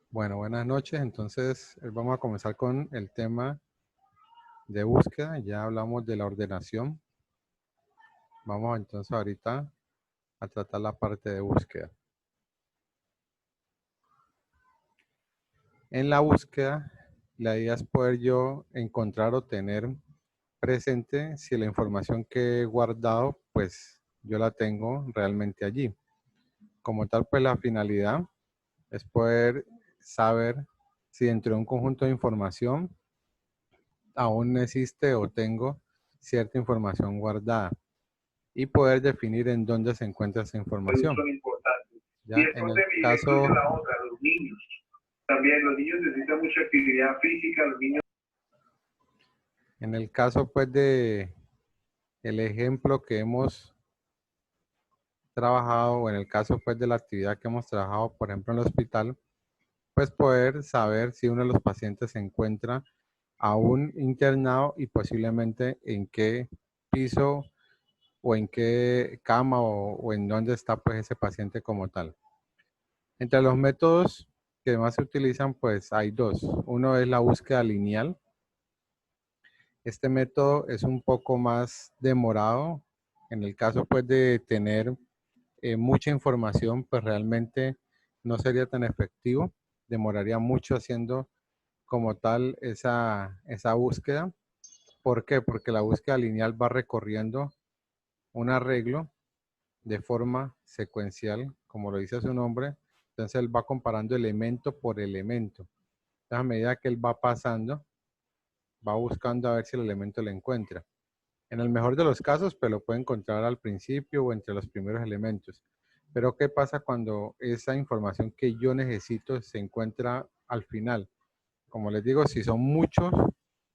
Bueno, buenas noches. Entonces, vamos a comenzar con el tema de búsqueda. Ya hablamos de la ordenación. Vamos entonces ahorita a tratar la parte de búsqueda. En la búsqueda, la idea es poder yo encontrar o tener presente si la información que he guardado, pues yo la tengo realmente allí. Como tal, pues la finalidad es poder saber si dentro de un conjunto de información aún existe o tengo cierta información guardada y poder definir en dónde se encuentra esa información. Son importantes. Y Ya en entonces el Miguel incluye caso, la otra, los niños. También los niños necesitan mucha actividad física, los niños. en el caso pues de el ejemplo que hemos trabajado o en el caso pues de la actividad que hemos trabajado, por ejemplo en el hospital, pues poder saber si uno de los pacientes se encuentra aún internado y posiblemente en qué piso o en qué cama o en dónde está pues ese paciente como tal. Entre los métodos que más se utilizan, pues hay dos. Uno es la búsqueda lineal. Este método es un poco más demorado. En el caso, pues, de tener mucha información, pues realmente no sería tan efectivo. Demoraría mucho haciendo como tal esa búsqueda. ¿Por qué? Porque la búsqueda lineal va recorriendo un arreglo de forma secuencial, como lo dice su nombre. Entonces él va comparando elemento por elemento. Entonces, a medida que él va pasando, va buscando a ver si el elemento lo encuentra. En el mejor de los casos, pues lo puede encontrar al principio o entre los primeros elementos. Pero ¿qué pasa cuando esa información que yo necesito se encuentra al final? Como les digo, si son muchos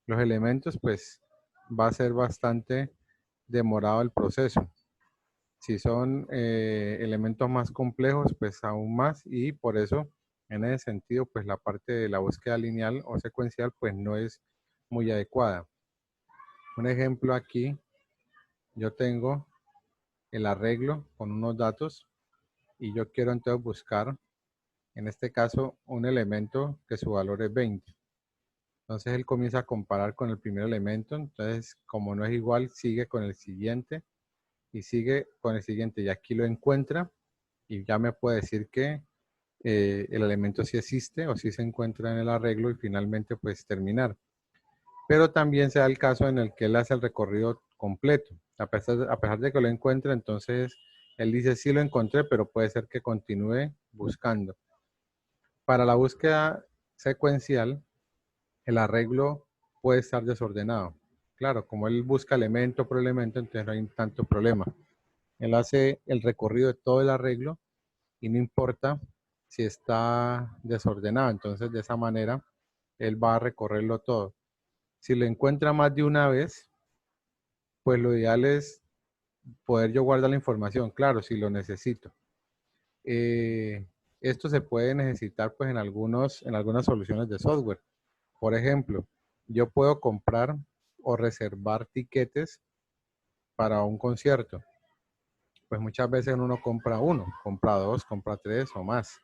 los elementos, pues va a ser bastante demorado el proceso. Si son elementos más complejos, pues aún más, y por eso, en ese sentido, pues la parte de la búsqueda lineal o secuencial, pues no es muy adecuada. Un ejemplo aquí, yo tengo el arreglo con unos datos y yo quiero entonces buscar, en este caso, un elemento que su valor es 20. Entonces él comienza a comparar con el primer elemento, entonces como no es igual, sigue con el siguiente y sigue con el siguiente y aquí lo encuentra y ya me puede decir que el elemento sí existe o sí se encuentra en el arreglo y finalmente pues terminar. Pero también se da el caso en el que él hace el recorrido completo. A pesar de que lo encuentra, entonces él dice sí lo encontré, pero puede ser que continúe buscando. Para la búsqueda secuencial, el arreglo puede estar desordenado. Claro, como él busca elemento por elemento, entonces no hay tanto problema. Él hace el recorrido de todo el arreglo y no importa si está desordenado. Entonces, de esa manera, él va a recorrerlo todo. Si lo encuentra más de una vez, pues lo ideal es poder yo guardar la información, claro, si lo necesito. Eh, Esto se puede necesitar pues en algunas soluciones de software. Por ejemplo, yo puedo comprar o reservar tiquetes para un concierto. Pues muchas veces uno no compra uno, compra dos, compra tres o más.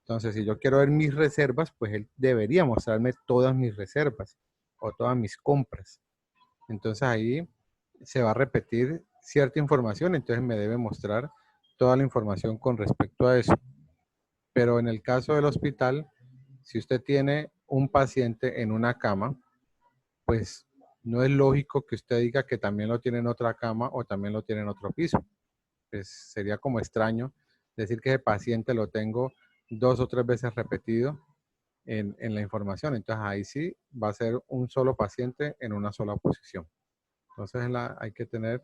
Entonces, si yo quiero ver mis reservas, pues él debería mostrarme todas mis reservas o todas mis compras. Entonces ahí se va a repetir cierta información, entonces me debe mostrar toda la información con respecto a eso. Pero en el caso del hospital, si usted tiene un paciente en una cama, pues no es lógico que usted diga que también lo tiene en otra cama o también lo tiene en otro piso. Pues sería como extraño decir que ese paciente lo tengo dos o tres veces repetido en la información. Entonces ahí sí va a ser un solo paciente en una sola posición. Entonces hay que tener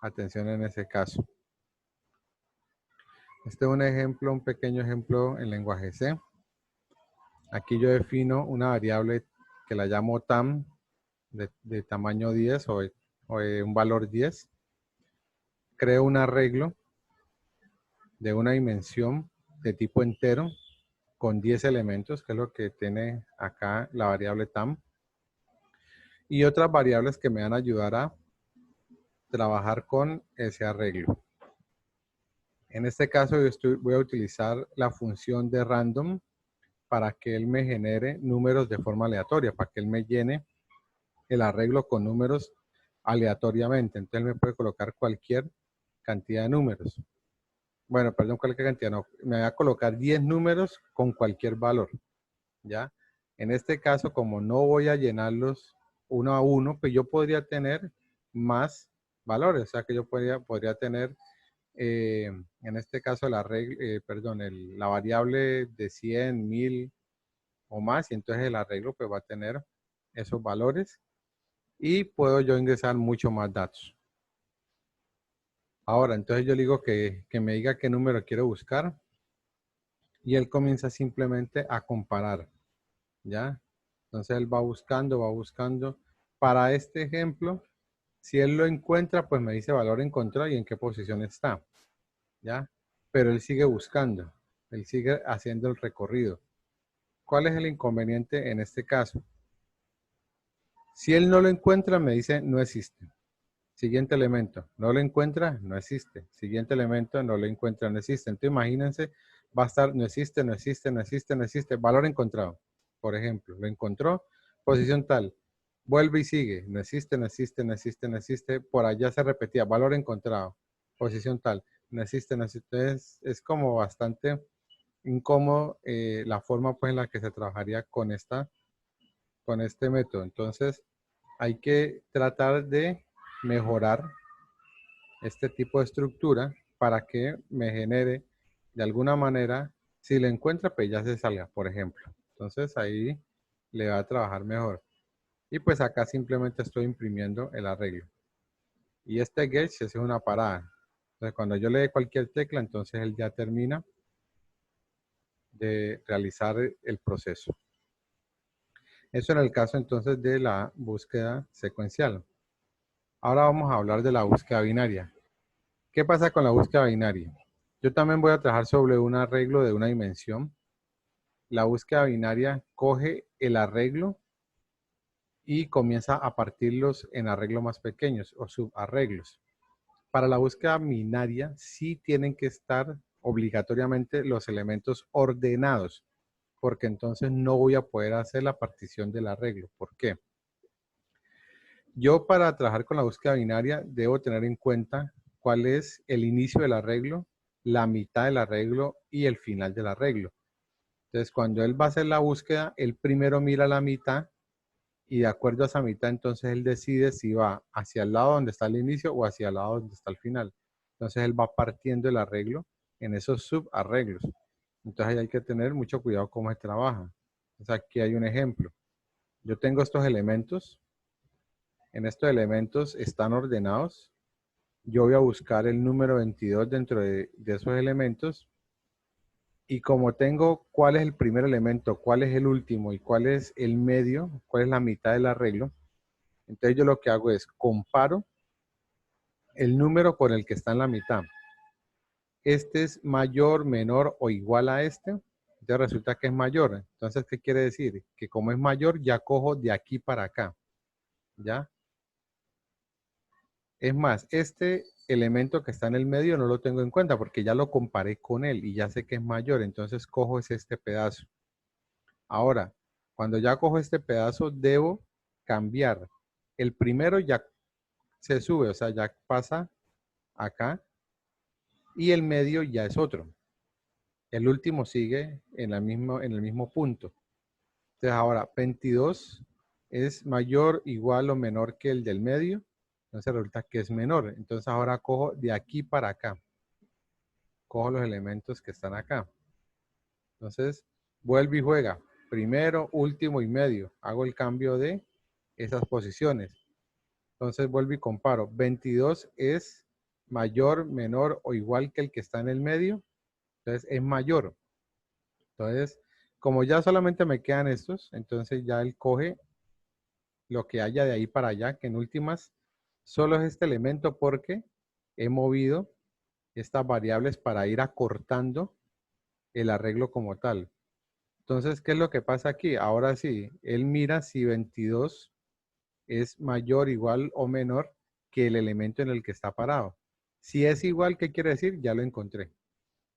atención en ese caso. Este es un ejemplo, un pequeño ejemplo en lenguaje C. Aquí yo defino una variable que la llamo tam de tamaño 10 o de un valor 10. Creo un arreglo de una dimensión de tipo entero con 10 elementos, que es lo que tiene acá la variable tam. Y otras variables que me van a ayudar a trabajar con ese arreglo. En este caso voy a utilizar la función de random para que él me genere números de forma aleatoria, para que él me llene el arreglo con números aleatoriamente. Entonces él me puede colocar cualquier cantidad de números. Bueno, perdón, cualquier cantidad, no. Me va a colocar 10 números con cualquier valor, ¿ya? En este caso, como no voy a llenarlos uno a uno, pues yo podría tener más valores. O sea, que yo podría tener, en este caso, la variable de 100, 1000 o más. Y entonces el arreglo pues va a tener esos valores. Y puedo yo ingresar mucho más datos. Ahora, entonces yo le digo que me diga qué número quiero buscar. Y él comienza simplemente a comparar, ¿ya? Entonces él va buscando, va buscando. Para este ejemplo, si él lo encuentra, pues me dice valor encontrado y en qué posición está, ¿ya? Pero él sigue buscando, él sigue haciendo el recorrido. ¿Cuál es el inconveniente en este caso? Si él no lo encuentra, me dice no existe. Siguiente elemento, no lo encuentra, no existe. Siguiente elemento, no lo encuentra, no existe. Entonces imagínense, va a estar no existe, no existe, no existe, no existe. Valor encontrado, por ejemplo, lo encontró, posición tal. Vuelve y sigue, no existe, no existe, no existe, no existe. Por allá se repetía, valor encontrado, posición tal. No existe, no existe. Es como bastante incómodo la forma pues en la que se trabajaría con este método. Entonces hay que tratar de mejorar este tipo de estructura para que me genere de alguna manera, si le encuentra, pues ya se salga, por ejemplo. Entonces ahí le va a trabajar mejor. Y pues acá simplemente estoy imprimiendo el arreglo. Y este gauge es una parada. Entonces cuando yo le dé cualquier tecla, entonces él ya termina de realizar el proceso. Eso en el caso entonces de la búsqueda secuencial. Ahora vamos a hablar de la búsqueda binaria. ¿Qué pasa con la búsqueda binaria? Yo también voy a trabajar sobre un arreglo de una dimensión. La búsqueda binaria coge el arreglo y comienza a partirlos en arreglos más pequeños o subarreglos. Para la búsqueda binaria sí tienen que estar obligatoriamente los elementos ordenados, porque entonces no voy a poder hacer la partición del arreglo. ¿Por qué? Yo para trabajar con la búsqueda binaria debo tener en cuenta cuál es el inicio del arreglo, la mitad del arreglo y el final del arreglo. Entonces, cuando él va a hacer la búsqueda, él primero mira la mitad y de acuerdo a esa mitad, entonces él decide si va hacia el lado donde está el inicio o hacia el lado donde está el final. Entonces, él va partiendo el arreglo en esos subarreglos. Entonces, ahí hay que tener mucho cuidado cómo se trabaja. Entonces, aquí hay un ejemplo. Yo tengo estos elementos. En estos elementos están ordenados. Yo voy a buscar el número 22 dentro de esos elementos. Y como tengo cuál es el primer elemento, cuál es el último y cuál es el medio, cuál es la mitad del arreglo, entonces yo lo que hago es comparo el número con el que está en la mitad. Este es mayor, menor o igual a este. Entonces resulta que es mayor. Entonces, ¿qué quiere decir? Que como es mayor, ya cojo de aquí para acá. ¿Ya? Es más, este elemento que está en el medio no lo tengo en cuenta porque ya lo comparé con él y ya sé que es mayor. Entonces cojo este pedazo. Ahora, cuando ya cojo este pedazo, debo cambiar. El primero ya se sube, o sea, ya pasa acá. Y el medio ya es otro. El último sigue en el mismo punto. Entonces ahora, 22 es mayor, igual o menor que el del medio. Entonces resulta que es menor. Entonces ahora cojo de aquí para acá. Cojo los elementos que están acá. Entonces, vuelve y juega. Primero, último y medio. Hago el cambio de esas posiciones. Entonces, vuelvo y comparo. 22 es mayor, menor o igual que el que está en el medio. Entonces, es mayor. Entonces, como ya solamente me quedan estos, entonces ya él coge lo que haya de ahí para allá, que en últimas solo es este elemento porque he movido estas variables para ir acortando el arreglo como tal. Entonces, ¿qué es lo que pasa aquí? Ahora sí, él mira si 22 es mayor, igual o menor que el elemento en el que está parado. Si es igual, ¿qué quiere decir? Ya lo encontré.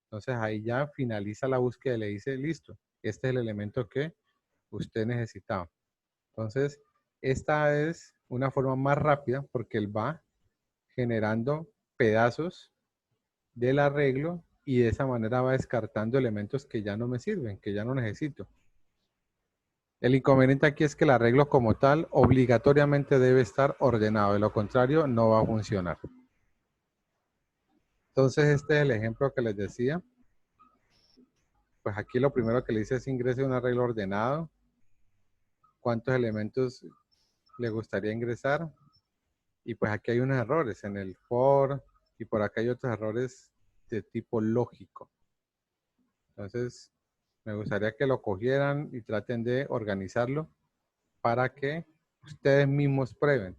Entonces ahí ya finaliza la búsqueda y le dice, listo, este es el elemento que usted necesitaba. Entonces, esta es una forma más rápida porque él va generando pedazos del arreglo y de esa manera va descartando elementos que ya no me sirven, que ya no necesito. El inconveniente aquí es que el arreglo como tal obligatoriamente debe estar ordenado, de lo contrario no va a funcionar. Entonces este es el ejemplo que les decía. Pues aquí lo primero que le dice es ingrese un arreglo ordenado. ¿Cuántos elementos le gustaría ingresar? Y pues aquí hay unos errores en el for y por acá hay otros errores de tipo lógico. Entonces me gustaría que lo cogieran y traten de organizarlo para que ustedes mismos prueben.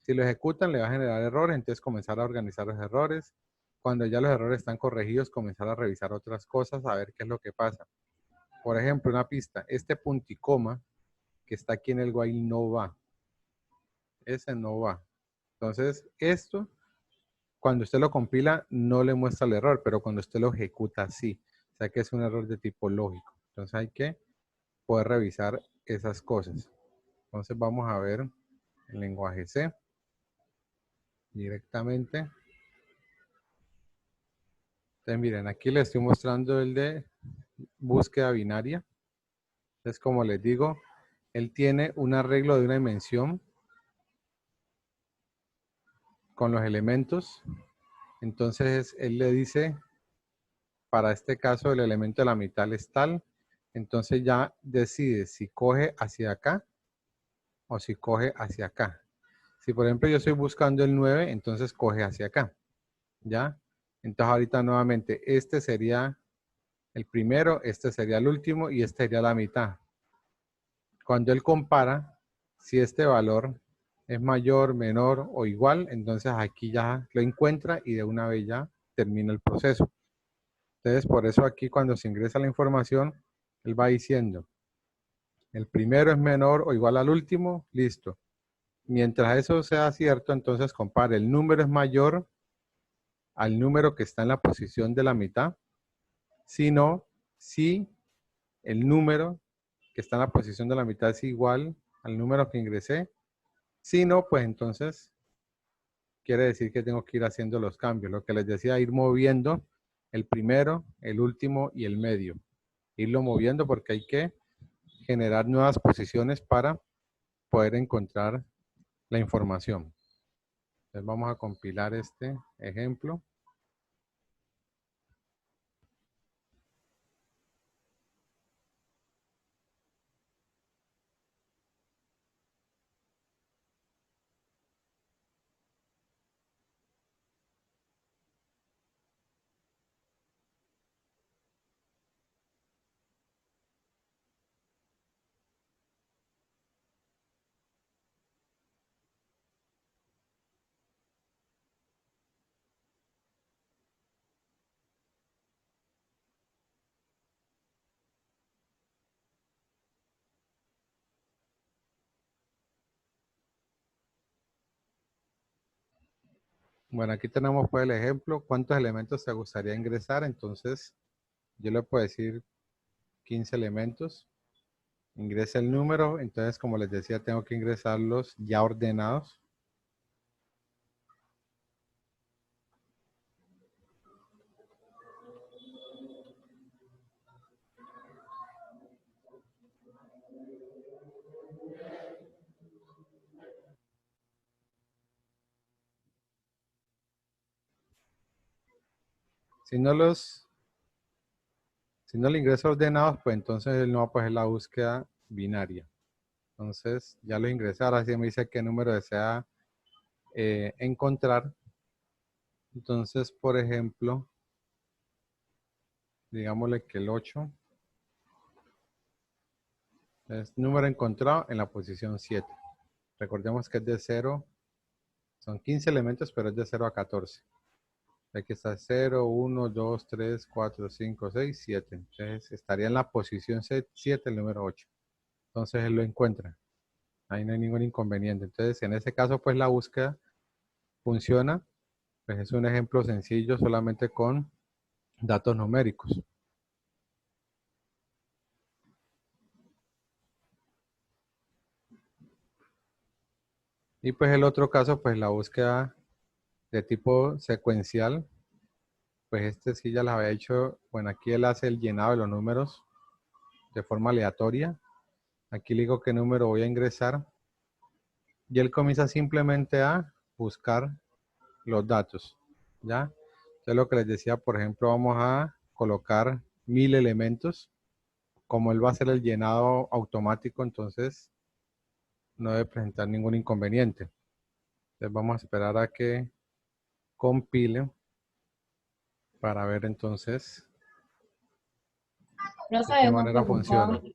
Si lo ejecutan, le va a generar errores, entonces comenzar a organizar los errores. Cuando ya los errores están corregidos, comenzar a revisar otras cosas, a ver qué es lo que pasa. Por ejemplo, una pista, este punto y coma que está aquí en el while no va. Ese no va. Entonces, esto, cuando usted lo compila, no le muestra el error, pero cuando usted lo ejecuta, sí. O sea que es un error de tipo lógico. Entonces hay que poder revisar esas cosas. Entonces vamos a ver el lenguaje C directamente. Entonces miren, aquí les estoy mostrando el de búsqueda binaria. Entonces como les digo, él tiene un arreglo de una dimensión con los elementos. Entonces él le dice, para este caso el elemento de la mitad es tal. Entonces ya decide si coge hacia acá o si coge hacia acá. Si por ejemplo yo estoy buscando el 9, entonces coge hacia acá. ¿Ya? Entonces ahorita nuevamente este sería el primero, este sería el último y este sería la mitad. Cuando él compara, si este valor es mayor, menor o igual, entonces aquí ya lo encuentra y de una vez ya termina el proceso. Entonces por eso aquí cuando se ingresa la información, él va diciendo, el primero es menor o igual al último, listo. Mientras eso sea cierto, entonces compare el número es mayor al número que está en la posición de la mitad, sino si el número que está en la posición de la mitad es igual al número que ingresé. Si no, pues entonces quiere decir que tengo que ir haciendo los cambios. Lo que les decía, ir moviendo el primero, el último y el medio. Irlo moviendo porque hay que generar nuevas posiciones para poder encontrar la información. Entonces vamos a compilar este ejemplo. Bueno, aquí tenemos pues el ejemplo, cuántos elementos te gustaría ingresar. Entonces, yo le puedo decir 15 elementos. Ingresa el número, entonces como les decía, tengo que ingresarlos ya ordenados. Si no los, si no le ingreso ordenados, pues entonces él no va a coger la búsqueda binaria. Entonces ya lo ingresé, ahora sí me dice qué número desea encontrar. Entonces, por ejemplo, digámosle que el 8 es número encontrado en la posición 7. Recordemos que es de 0, son 15 elementos, pero es de 0 a 14. Aquí está 0, 1, 2, 3, 4, 5, 6, 7. Entonces estaría en la posición 7 el número 8. Entonces él lo encuentra. Ahí no hay ningún inconveniente. Entonces en ese caso pues la búsqueda funciona. Pues es un ejemplo sencillo solamente con datos numéricos. Y pues el otro caso, pues la búsqueda de tipo secuencial, pues este sí ya las había hecho. Bueno, aquí él hace el llenado de los números de forma aleatoria. Aquí le digo qué número voy a ingresar. Y él comienza simplemente a buscar los datos, ¿ya? Entonces lo que les decía, por ejemplo, vamos a colocar 1000 elementos. Como él va a hacer el llenado automático, entonces no debe presentar ningún inconveniente. Entonces vamos a esperar a que compile para ver entonces No de qué sabemos manera preguntar. funciona.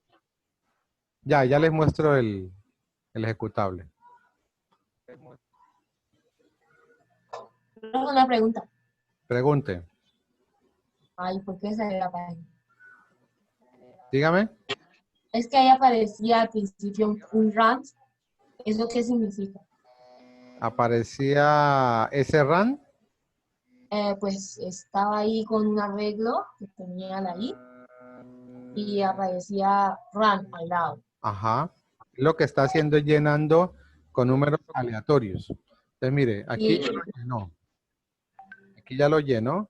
Ya les muestro el ejecutable. Una pregunta. Pregunte. Ay, ¿por qué salió la página? Dígame. Es que ahí aparecía al principio un rant. ¿Eso qué significa? Aparecía ese RAN. Pues estaba ahí con un arreglo que tenía la I y aparecía run al lado. Ajá. Lo que está haciendo es llenando con números aleatorios. Entonces, mire, aquí Y ya lo llenó. Aquí ya lo llenó.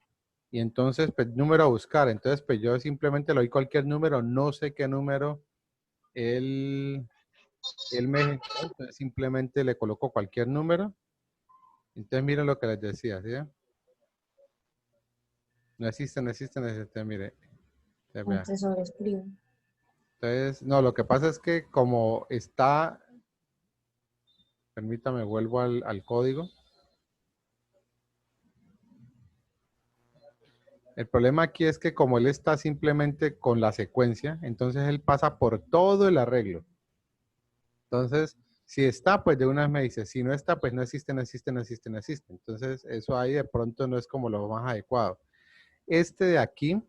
Y entonces, pues, número a buscar. Entonces, pues yo simplemente le doy cualquier número. No sé qué número él me generó. Entonces, simplemente le coloco cualquier número. Entonces, miren lo que les decía, ¿sí? No existe, no existe, no existe. Mire, vea. se sobreescribe. Entonces, no, lo que pasa es que como está, permítame, vuelvo al código. El problema aquí es que como él está simplemente con la secuencia, entonces él pasa por todo el arreglo. Entonces, si está, pues de una vez me dice, si no está, pues no existe, no existe, no existe, no existe. Entonces, eso ahí de pronto no es como lo más adecuado. Este de aquí,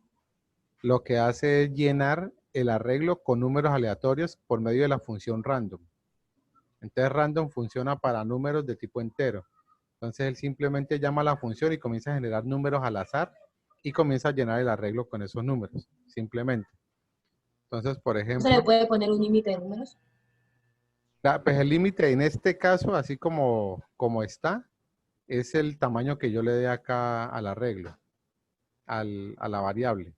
lo que hace es llenar el arreglo con números aleatorios por medio de la función random. Entonces, random funciona para números de tipo entero. Entonces, él simplemente llama a la función y comienza a generar números al azar y comienza a llenar el arreglo con esos números, simplemente. Entonces, por ¿Se le ejemplo, puede poner un límite de números? pues el límite en este caso, así como está, es el tamaño que yo le dé acá al arreglo, a la variable.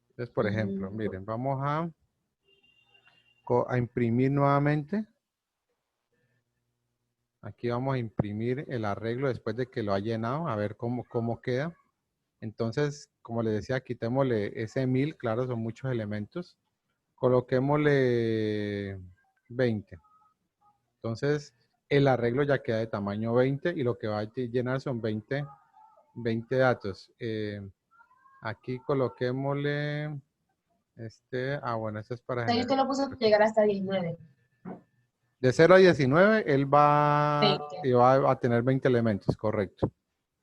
Entonces, por ejemplo, miren, vamos a imprimir nuevamente. Aquí vamos a imprimir el arreglo después de que lo ha llenado, a ver cómo queda. Entonces, como les decía, quitémosle ese 1000, claro, son muchos elementos. Coloquémosle 20. Entonces, el arreglo ya queda de tamaño 20 y lo que va a llenar son 20 datos. Aquí coloquémosle bueno, este es para O sea, yo generar. te lo puse para llegar hasta 19. De 0 a 19, él va, 20. y va a tener 20 elementos, correcto.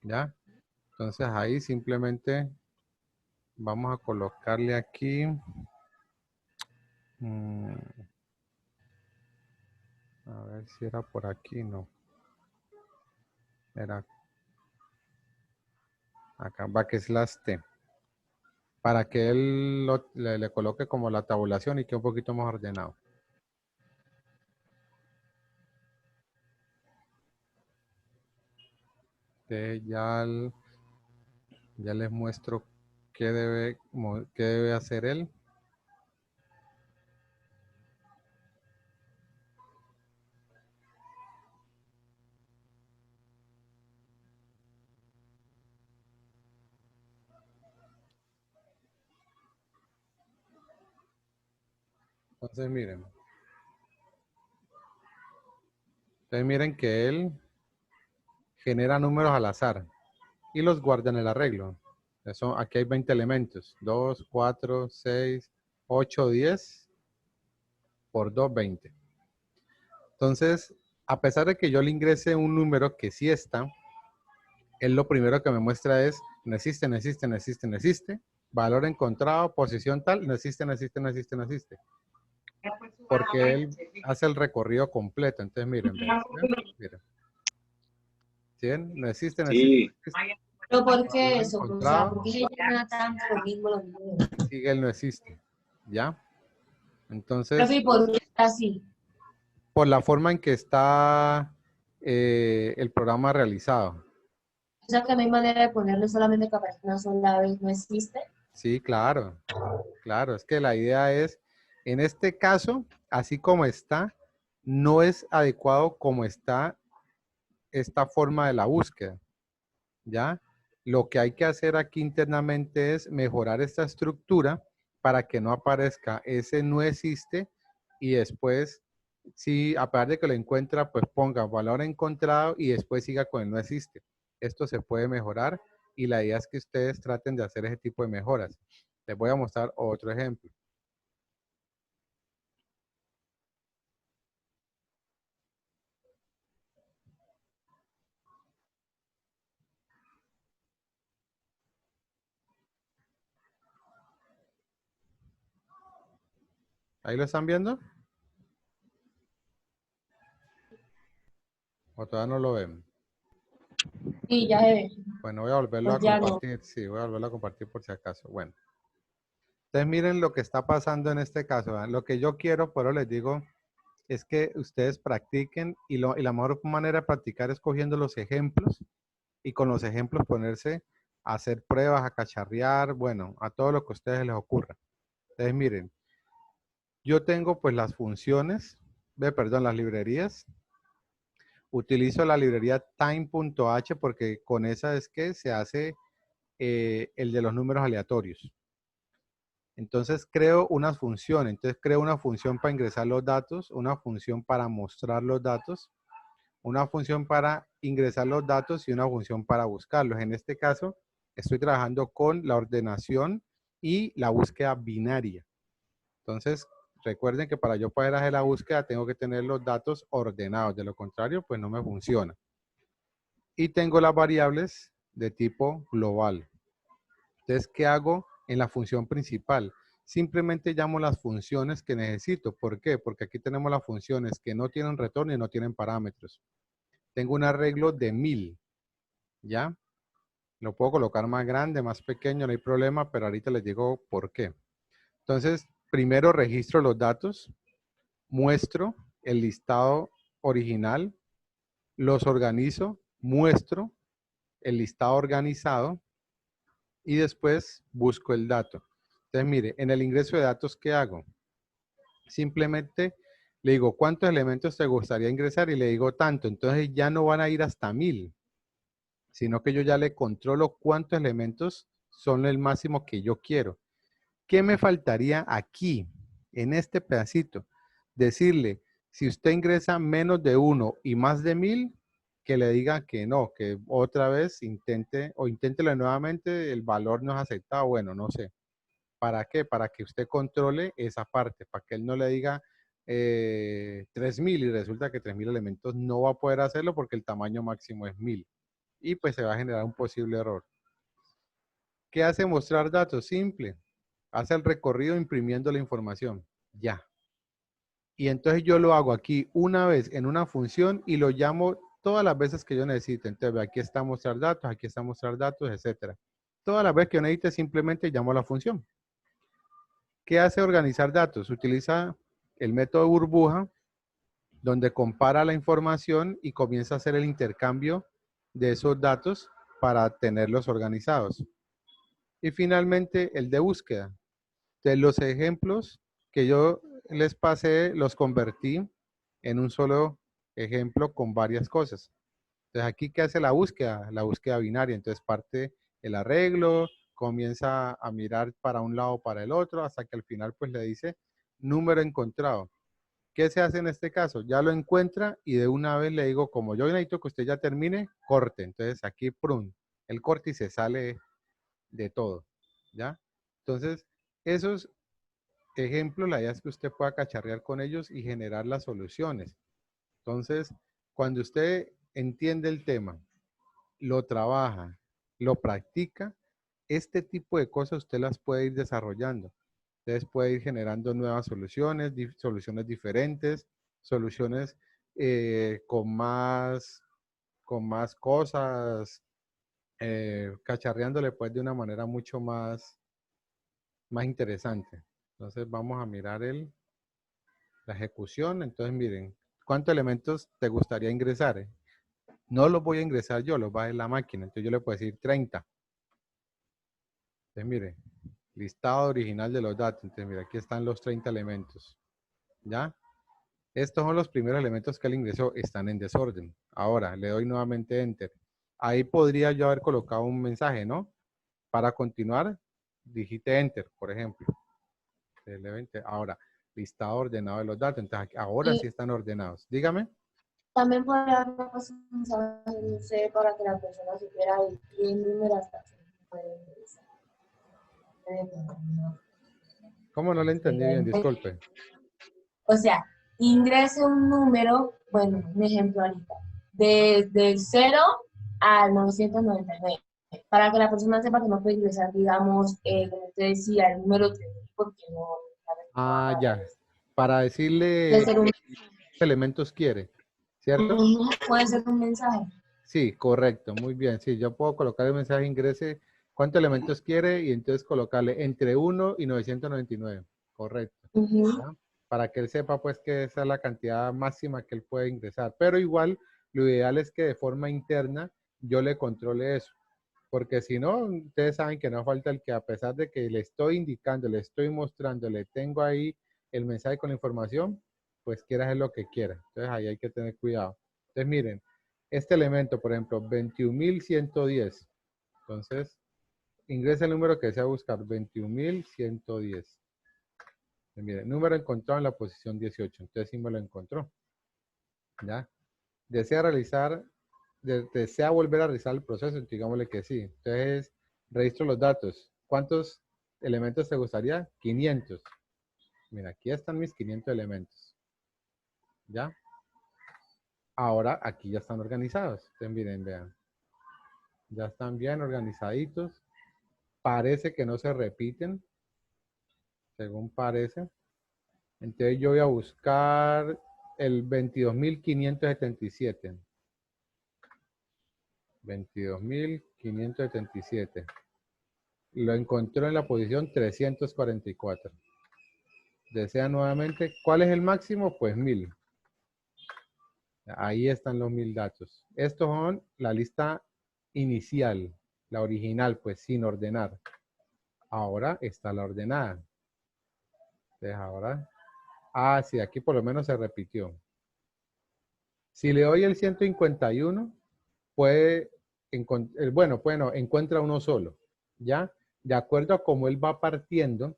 ¿Ya? Entonces ahí simplemente vamos a colocarle aquí. A ver si era por aquí, no. Era acá, backslash T. Para que él le coloque como la tabulación y quede un poquito más ordenado. Ya les muestro qué debe hacer él. Entonces miren que él genera números al azar y los guarda en el arreglo. Aquí hay 20 elementos. 2, 4, 6, 8, 10 por 2, 20. Entonces, a pesar de que yo le ingrese un número que sí está, él lo primero que me muestra es no existe, no existe, no existe, no existe. Valor encontrado, posición tal, no existe, no existe, no existe, no existe. Porque él hace el recorrido completo. Entonces, miren, miren. ¿Sí ven? No existe, no existe, Sí. no existe. ¿Pero por qué Valor eso? O sea, encontrado, ¿por qué se llena tanto lo mismo los números? sigue el no existe. ¿Ya? Profe, Entonces, ¿y por qué está así? por la forma en que está el programa realizado. O sea que no hay manera de ponerle solamente que aparezca una sola vez, no existe. Sí, claro, claro. Es que la idea es, en este caso, así como está, no es adecuado como está esta forma de la búsqueda, ¿ya? Lo que hay que hacer aquí internamente es mejorar esta estructura para que no aparezca ese no existe y después, si a pesar de que lo encuentra, pues ponga valor encontrado y después siga con el no existe. Esto se puede mejorar y la idea es que ustedes traten de hacer ese tipo de mejoras. Les voy a mostrar otro ejemplo. ¿Ahí lo están viendo? ¿O todavía no lo ven? Sí, ya se ve. Bueno, voy a volverlo Pues a ya no. compartir. Sí, voy a volverlo a compartir por si acaso. Bueno. Entonces miren lo que está pasando en este caso. ¿Verdad? Lo que yo quiero, pero les digo, es que ustedes practiquen y la mejor manera de practicar es cogiendo los ejemplos y con los ejemplos ponerse a hacer pruebas, a cacharrear, bueno, a todo lo que a ustedes les ocurra. Entonces miren, yo tengo pues las funciones, perdón, las librerías. Utilizo la librería time.h porque con esa es que se hace el de los números aleatorios. Entonces creo una función. Entonces creo una función para ingresar los datos, una función para mostrar los datos, una función para ingresar los datos y una función para buscarlos. En este caso, estoy trabajando con la ordenación y la búsqueda binaria. Entonces, recuerden que para yo poder hacer la búsqueda tengo que tener los datos ordenados. De lo contrario, pues no me funciona. Y tengo las variables de tipo global. Entonces, ¿qué hago en la función principal? Simplemente llamo las funciones que necesito. ¿Por qué? Porque aquí tenemos las funciones que no tienen retorno y no tienen parámetros. Tengo un arreglo de 1000, ¿ya? Lo puedo colocar más grande, más pequeño, no hay problema, pero ahorita les digo por qué. Entonces, primero registro los datos, muestro el listado original, los organizo, muestro el listado organizado y después busco el dato. Entonces, mire, en el ingreso de datos, ¿qué hago? Simplemente le digo, ¿cuántos elementos te gustaría ingresar? Y le digo tanto. Entonces ya no van a ir hasta 1000, sino que yo ya le controlo cuántos elementos son el máximo que yo quiero. ¿Qué me faltaría aquí, en este pedacito? Decirle, si usted ingresa menos de 1 y más de 1000, que le diga que no, que otra vez intente o inténtelo nuevamente, el valor no es aceptado, bueno, no sé. ¿Para qué? Para que usted controle esa parte, para que él no le diga 3000 y resulta que 3000 elementos no va a poder hacerlo porque el tamaño máximo es 1000 y pues se va a generar un posible error. ¿Qué hace mostrar datos? Simple. Hace el recorrido imprimiendo la información. Ya. Y entonces yo lo hago aquí una vez en una función y lo llamo todas las veces que yo necesite. Entonces aquí está mostrar datos, aquí está mostrar datos, etcétera. Todas las veces que yo necesite simplemente llamo a la función. ¿Qué hace organizar datos? Utiliza el método burbuja, donde compara la información y comienza a hacer el intercambio de esos datos para tenerlos organizados. Y finalmente, el de búsqueda. De los ejemplos que yo les pasé, los convertí en un solo ejemplo con varias cosas. Entonces, aquí, ¿qué hace la búsqueda? La búsqueda binaria. Entonces, parte el arreglo, comienza a mirar para un lado o para el otro, hasta que al final, pues, le dice número encontrado. ¿Qué se hace en este caso? Ya lo encuentra y de una vez le digo, como yo necesito que usted ya termine, corte. Entonces, aquí, prun, el corte y se sale de todo, ¿ya? Entonces, esos ejemplos, la idea es que usted pueda cacharrear con ellos y generar las soluciones. Entonces, cuando usted entiende el tema, lo trabaja, lo practica, este tipo de cosas usted las puede ir desarrollando. Entonces puede ir generando nuevas soluciones, soluciones diferentes, soluciones con más cosas, cacharreándole pues de una manera mucho más interesante. Entonces vamos a mirar la ejecución. Entonces miren, ¿cuántos elementos te gustaría ingresar? No los voy a ingresar yo, los va a ver la máquina. Entonces yo le puedo decir 30. Entonces mire, listado original de los datos. Entonces mire, aquí están los 30 elementos. ¿Ya? Estos son los primeros elementos que él ingresó. Están en desorden. Ahora, le doy nuevamente Enter. Ahí podría yo haber colocado un mensaje, ¿no? Para continuar, digite Enter, por ejemplo. Ahora, listado ordenado de los datos. Entonces, ahora Y sí están ordenados. Dígame. también podría haber puesto un mensaje, no sé, para que la persona supiera el número hasta que puede ingresar. ¿Cómo no le entendí bien? Disculpe. O sea, ingrese un número, bueno, un ejemplo ahorita, del 0 al 999, para que la persona sepa que no puede ingresar, digamos, como usted decía, el número 3, porque no Ah, ya. aparece. Para Puede decirle ser un, qué elementos quiere, ¿cierto? puede ser un mensaje. Sí, correcto, muy bien. Sí, yo puedo colocar el mensaje ingrese, cuántos elementos quiere y entonces colocarle entre 1 y 999. Correcto. ¿Ya? Para que él sepa pues que esa es la cantidad máxima que él puede ingresar. Pero igual, lo ideal es que de forma interna yo le controle eso. Porque si no, ustedes saben que no falta el que a pesar de que le estoy indicando, le estoy mostrando, le tengo ahí el mensaje con la información, pues quiera hacer lo que quiera. Entonces ahí hay que tener cuidado. Entonces miren, este elemento, por ejemplo, 21.110. Entonces, ingresa el número que desea buscar, 21.110. Miren, número encontrado en la posición 18. Entonces sí me lo encontró. ¿Ya? Desea volver a realizar el proceso, digámosle que sí. Entonces, registro los datos. ¿Cuántos elementos te gustaría? 500. Mira, aquí están mis 500 elementos. ¿Ya? Ahora, aquí ya están organizados. Entonces, miren, vean. Ya están bien organizaditos. Parece que no se repiten, según parece. Entonces, yo voy a buscar el 22.577. 22.577. Lo encontró en la posición 344. Desea nuevamente, ¿cuál es el máximo? Pues 1000. Ahí están los 1000 datos. Estos son la lista inicial, la original, pues sin ordenar. Ahora está la ordenada. Entonces ahora, sí, aquí por lo menos se repitió. Si le doy el 151, puede, encuentra uno solo, ¿ya? De acuerdo a cómo él va partiendo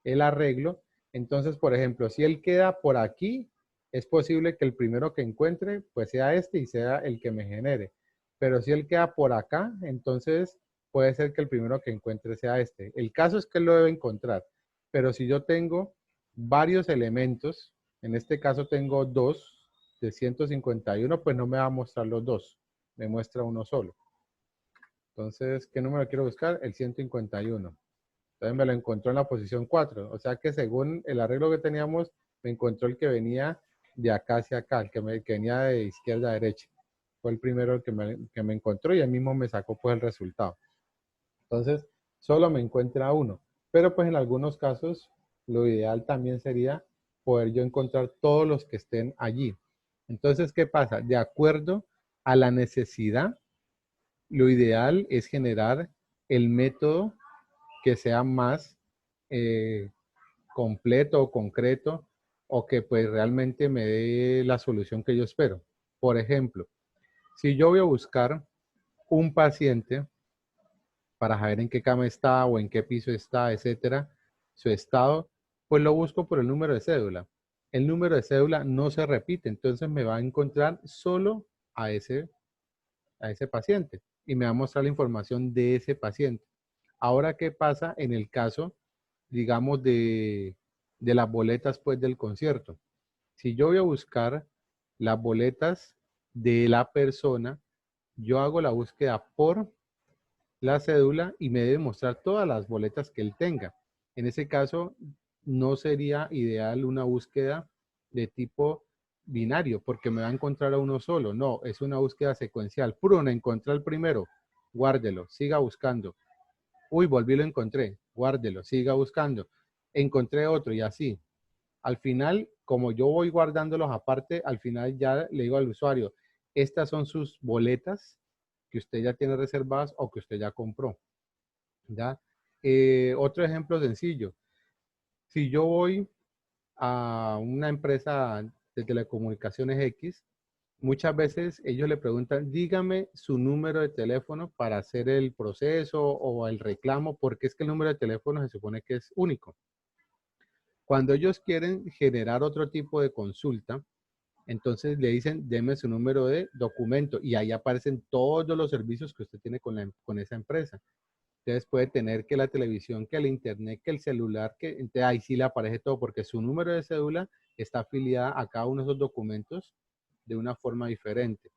el arreglo, entonces, por ejemplo, si él queda por aquí, es posible que el primero que encuentre, pues sea este y sea el que me genere. Pero si él queda por acá, entonces puede ser que el primero que encuentre sea este. El caso es que él lo debe encontrar. Pero si yo tengo varios elementos, en este caso tengo 2 de 151, pues no me va a mostrar los dos, me muestra uno solo. Entonces, ¿qué número quiero buscar? El 151. Entonces me lo encontró en la posición 4. O sea que según el arreglo que teníamos, me encontró el que venía de acá hacia acá, que venía de izquierda a derecha. Fue el primero el que me encontró y él mismo me sacó pues el resultado. Entonces, solo me encuentra uno. Pero pues en algunos casos, lo ideal también sería poder yo encontrar todos los que estén allí. Entonces, ¿qué pasa? De acuerdo a la necesidad, lo ideal es generar el método que sea más completo o concreto o que pues realmente me dé la solución que yo espero. Por ejemplo, si yo voy a buscar un paciente para saber en qué cama está o en qué piso está, etcétera, su estado, pues lo busco por el número de cédula. El número de cédula no se repite, entonces me va a encontrar solo a ese paciente y me va a mostrar la información de ese paciente. Ahora, ¿qué pasa en el caso, digamos, de las boletas pues del concierto? Si yo voy a buscar las boletas de la persona, yo hago la búsqueda por la cédula y me debe mostrar todas las boletas que él tenga. En ese caso, no sería ideal una búsqueda de tipo binario, porque me va a encontrar a uno solo. No, es una búsqueda secuencial. Pruna, encontré el primero, guárdelo, siga buscando. Uy, volví, lo encontré, guárdelo, siga buscando. Encontré otro y así. Al final, como yo voy guardándolos aparte, al final ya le digo al usuario, estas son sus boletas que usted ya tiene reservadas o que usted ya compró. ¿Ya? Otro ejemplo sencillo. Si yo voy a una empresa de telecomunicaciones X, muchas veces ellos le preguntan, dígame su número de teléfono para hacer el proceso o el reclamo, porque es que el número de teléfono se supone que es único. Cuando ellos quieren generar otro tipo de consulta, entonces le dicen, deme su número de documento y ahí aparecen todos los servicios que usted tiene con esa empresa. Entonces puede tener que la televisión, que el internet, que el celular, que entonces ahí sí le aparece todo porque su número de cédula está afiliada a cada uno de esos documentos de una forma diferente.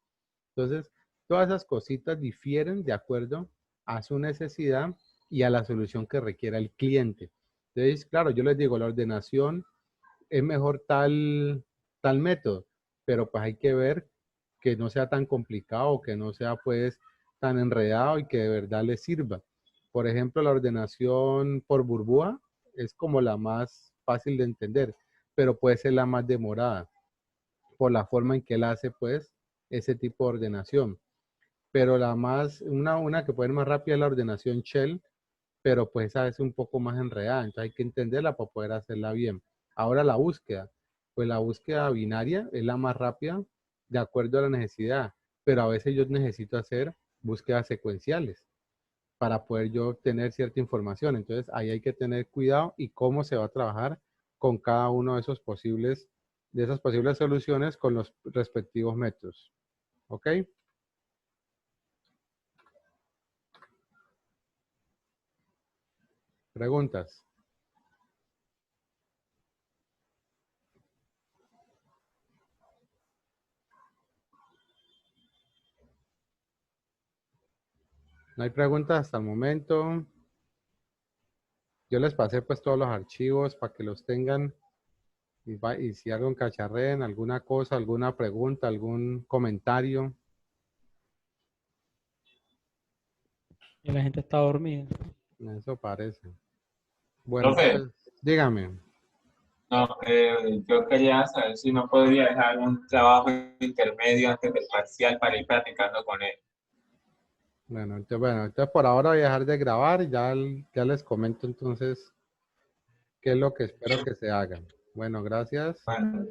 Entonces, todas esas cositas difieren de acuerdo a su necesidad y a la solución que requiera el cliente. Entonces, claro, yo les digo, la ordenación es mejor tal método, pero pues hay que ver que no sea tan complicado, que no sea pues tan enredado y que de verdad les sirva. Por ejemplo, la ordenación por burbuja es como la más fácil de entender, pero puede ser la más demorada por la forma en que él hace pues ese tipo de ordenación. Pero una que puede ser más rápida es la ordenación Shell, pero pues esa es un poco más enredada, entonces hay que entenderla para poder hacerla bien. Ahora la búsqueda, pues la búsqueda binaria es la más rápida de acuerdo a la necesidad, pero a veces yo necesito hacer búsquedas secuenciales para poder yo obtener cierta información. Entonces ahí hay que tener cuidado y cómo se va a trabajar con cada uno de esas posibles soluciones con los respectivos métodos. ¿Ok? Preguntas. No hay preguntas hasta el momento. Yo les pasé pues todos los archivos para que los tengan y si algo encacharreen, alguna cosa, alguna pregunta, algún comentario. Y la gente está dormida. Eso parece. Bueno, Profe, entonces, dígame. no, yo quería saber si no podría dejar un trabajo intermedio antes del parcial para ir practicando con él. Entonces por ahora voy a dejar de grabar y ya les comento entonces qué es lo que espero que se haga. Bueno, gracias. Bueno.